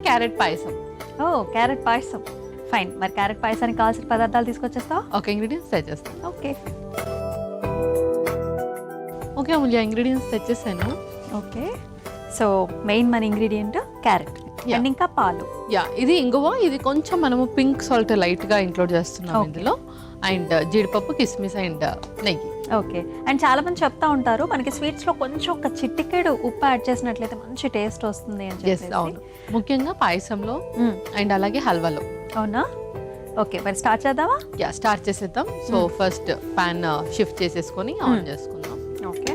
Carrot payasam. ఓ carrot payasam, fine. మరి carrot పాయసానికి కావాల్సిన పదార్థాలు తీసుకొచ్చేస్తావా? ఓకే, ఇంగ్రీడియంట్స్ తెచ్చేస్తాను. ఓకే ఓకే అమూల్య, ఇంగ్రీడియంట్స్ తెచ్చేసాను. ఓకే, సో మెయిన్ మన ఇంగ్రీడియంట్ క్యారెట్ అండ్ ఇంకా పాలు. ఇది ఇంగువ. ఇది కొంచెం మనము పింక్ సాల్ట్ లైట్ గా ఇంక్లూడ్ చేస్తున్నాం ఇందులో. అండ్ జీడిపప్పు, కిస్మిస్ అండ్ నెయ్యి. ఓకే, అండ్ చాలా మంది చెప్తా ఉంటారు మనకి స్వీట్స్ లో కొంచెం ఒక చిటికెడు ఉప్పు యాడ్ చేసినట్లయితే మంచి టేస్ట్ వస్తుంది అని చెప్పేసి. అవును, ముఖ్యంగా పాయసంలో అండ్ అలాగే హల్వాలో. అవునా? ఓకే, మరి స్టార్ట్ చేద్దామా? స్టార్ట్ చేసేద్దాం. సో ఫస్ట్ పాన్ షిఫ్ట్ చేసేసుకొని ఆన్ చేసుకుందాం. ఓకే,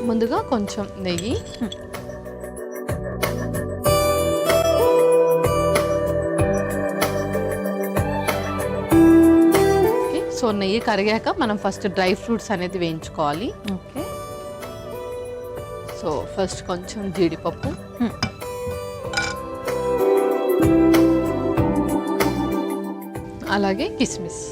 ముందుగా కొంచెం నెయ్యి, సో నెయ్యి కరిగాక మనం ఫస్ట్ డ్రై ఫ్రూట్స్ అనేది వేయించుకోవాలి. ఓకే, సో ఫస్ట్ కొంచెం జీడిపప్పు, అలాగే కిస్మిస్.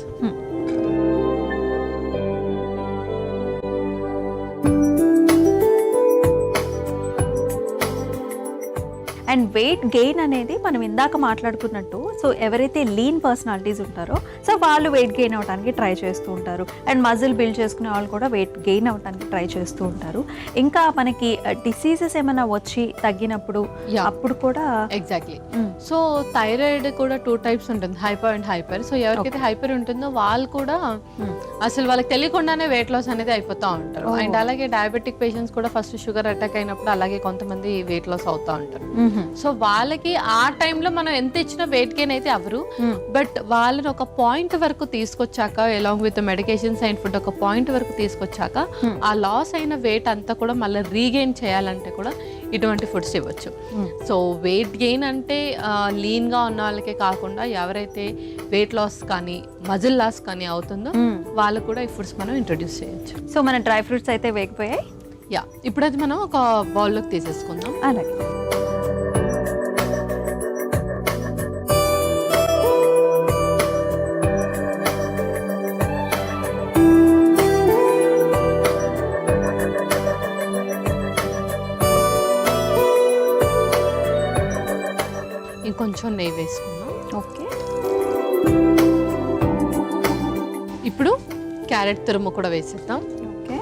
అండ్ వెయిట్ గెయిన్ అనేది మనం ఇందాక మాట్లాడుకున్నట్టు, సో ఎవరైతే లీన్ పర్సనాలిటీస్ ఉంటారో సో వాళ్ళు వెయిట్ గెయిన్ అవడానికి ట్రై చేస్తూ ఉంటారు. అండ్ మజిల్ బిల్డ్ చేసుకునే వాళ్ళు కూడా వెయిట్ గెయిన్ అవడానికి ట్రై చేస్తూ ఉంటారు. ఇంకా మనకి డిసీజెస్ ఏమైనా వచ్చి తగ్గినప్పుడు అప్పుడు కూడా. ఎగ్జాక్ట్లీ. సో థైరాయిడ్ కూడా 2 టైప్స్ ఉంటుంది, హైపర్ అండ్ హైపర్. సో ఎవరికైతే హైపర్ ఉంటుందో వాళ్ళు కూడా అసలు వాళ్ళకి తెలియకుండానే వెయిట్ లాస్ అనేది అయిపోతూ ఉంటారు. అండ్ అలాగే డయాబెటిక్ పేషెంట్స్ కూడా ఫస్ట్ షుగర్ అటాక్ అయినప్పుడు అలాగే కొంతమంది వెయిట్ లాస్ అవుతూ ఉంటారు. సో వాళ్ళకి ఆ టైంలో మనం ఎంత ఇచ్చినా వెయిట్ గెయిన్ అయితే అవ్వరు. బట్ వాళ్ళని ఒక పాయింట్ వరకు తీసుకొచ్చాక, along with medications and food ఒక పాయింట్ వరకు తీసుకొచ్చాక ఆ లాస్ అయిన వెయిట్ అంతా కూడా మళ్ళీ రీగెయిన్ చేయాలంటే కూడా ఇటువంటి ఫుడ్స్ ఇవ్వచ్చు. సో వెయిట్ గెయిన్ అంటే లీన్గా ఉన్న వాళ్ళకే కాకుండా ఎవరైతే వెయిట్ లాస్ కానీ మజిల్ లాస్ కానీ అవుతుందో వాళ్ళు కూడా ఈ ఫుడ్స్ మనం ఇంట్రొడ్యూస్ చేయొచ్చు. సో మన డ్రై ఫ్రూట్స్ అయితే వేగిపోయాయి. ఇప్పుడు అది మనం ఒక బౌల్లోకి తీసేసుకుందాం. అలాగే, ఇంకొంచెం నెయ్యి వేసుకుందాం. ఓకే, ఇప్పుడు క్యారెట్ తురుము కూడా వేసేద్దాం. ఓకే,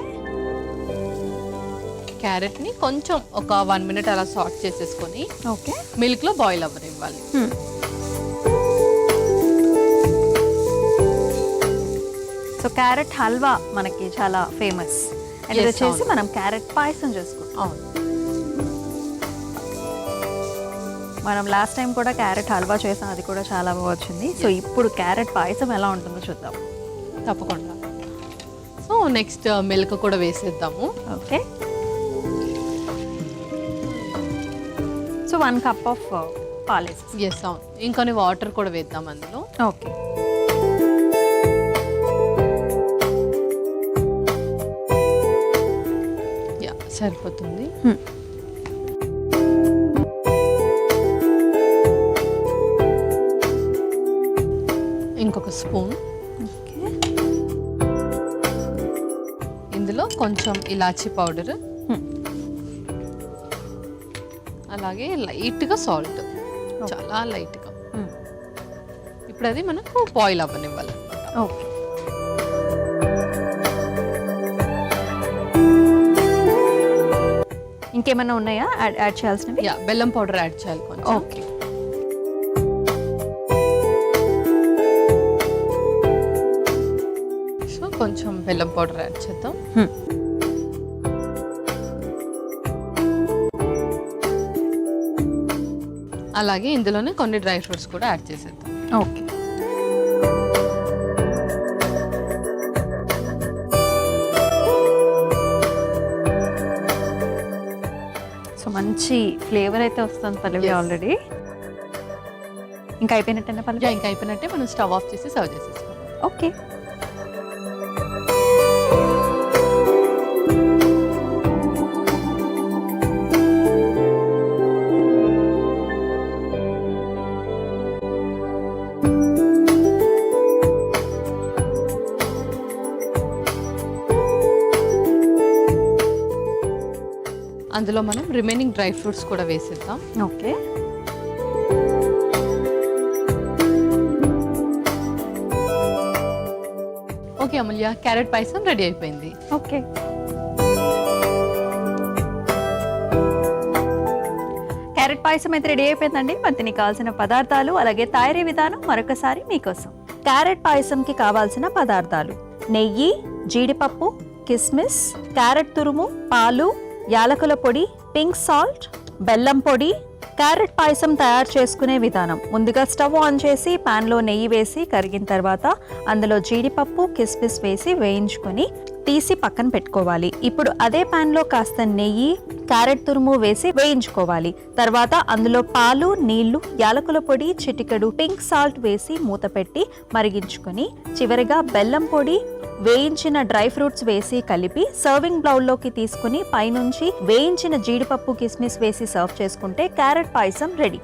క్యారెట్ని కొంచెం ఒక 1 మినిట్ అలా సాట్ చేసేసుకొని ఓకే మిల్క్లో బాయిల్ అవ్వనివ్వాలి. సో క్యారెట్ హల్వా మనకి చాలా ఫేమస్. అండ్ ఇది వచ్చేసి మనం క్యారెట్ పాయసం చేసుకుంటాం. అవును, మనం లాస్ట్ టైం కూడా క్యారెట్ హల్వా చేసాం, అది కూడా చాలా బాగా వచ్చింది. సో ఇప్పుడు క్యారెట్ పాయసం ఎలా ఉంటుందో చూద్దాం. తప్పకుండా. సో నెక్స్ట్ మిల్క్ కూడా వేసేద్దాము. ఓకే, సో 1 కప్ ఆఫ్ పాలు. ఎస్, అవును. ఇంకొన్ని వాటర్ కూడా వేద్దాం అందులో. ఓకే, సరిపోతుంది. ఇంకొక స్పూన్. ఇందులో కొంచెం ఇలాచీ పౌడర్, అలాగే లైట్గా సాల్ట్, చాలా లైట్గా. ఇప్పుడు అది మనకు బాయిల్ అవ్వనివ్వాలి. ఓకే, ఇంకేమైనా ఉన్నాయా యాడ్ చేయాల్సినవి? బెల్లం పౌడర్ యాడ్ చేయాలి కొంచెం. ఓకే, సో కొంచెం బెల్లం పౌడర్ యాడ్ చేద్దాం. అలాగే ఇందులోనే కొన్ని డ్రై ఫ్రూట్స్ కూడా యాడ్ చేసేద్దాం. ఓకే, సో మంచి ఫ్లేవర్ అయితే వస్తుంది పల్లవి ఆల్రెడీ. ఇంకా అయిపోయినట్టేనా పల్లవి? ఇంకా అయిపోయినట్టే, మనం స్టవ్ ఆఫ్ చేసి సర్వ్ చేసేసుకోవాలి. ఓకే, అందులో మనం రిమైనింగ్ డ్రై ఫ్రూట్స్ కూడా వేసేద్దాం. ఓకే. ఓకే అమూల్య, క్యారెట్ పాయసం రెడీ అయిపోయింది. ఓకే. క్యారెట్ పాయసం అయితే రెడీ అయిపోయిందండి. మరి దీనికి కావాల్సిన పదార్థాలు అలాగే తయారీ విధానం మరొకసారి మీకోసం. క్యారెట్ పాయసంకి కావాల్సిన పదార్థాలు: నెయ్యి, జీడిపప్పు, కిస్మిస్, క్యారెట్ తురుము, పాలు, యాలకుల పొడి, పింక్ సాల్ట్, బెల్లం పొడి. క్యారెట్ పాయసం తయారు చేసుకునే విధానం: ముందుగా స్టవ్ ఆన్ చేసి ప్యాన్లో నెయ్యి వేసి కరిగిన తర్వాత అందులో జీడిపప్పు, కిస్మిస్ వేసి వేయించుకొని తీసి పక్కన పెట్టుకోవాలి. ఇప్పుడు అదే ప్యాన్లో కాస్త నెయ్యి, క్యారెట్ తురుము వేసి వేయించుకోవాలి. తర్వాత అందులో పాలు, నీళ్లు, యాలకుల పొడి, చిటికెడు పింక్ సాల్ట్ వేసి మూత పెట్టి మరిగించుకొని చివరిగా బెల్లం పొడి, వేయించిన డ్రై ఫ్రూట్స్ వేసి కలిపి సర్వింగ్ బౌల్లోకి తీసుకుని పైనుంచి వేయించిన జీడిపప్పు, కిస్మిస్ వేసి సర్వ్ చేసుకుంటే క్యారెట్ పాయసం రెడీ.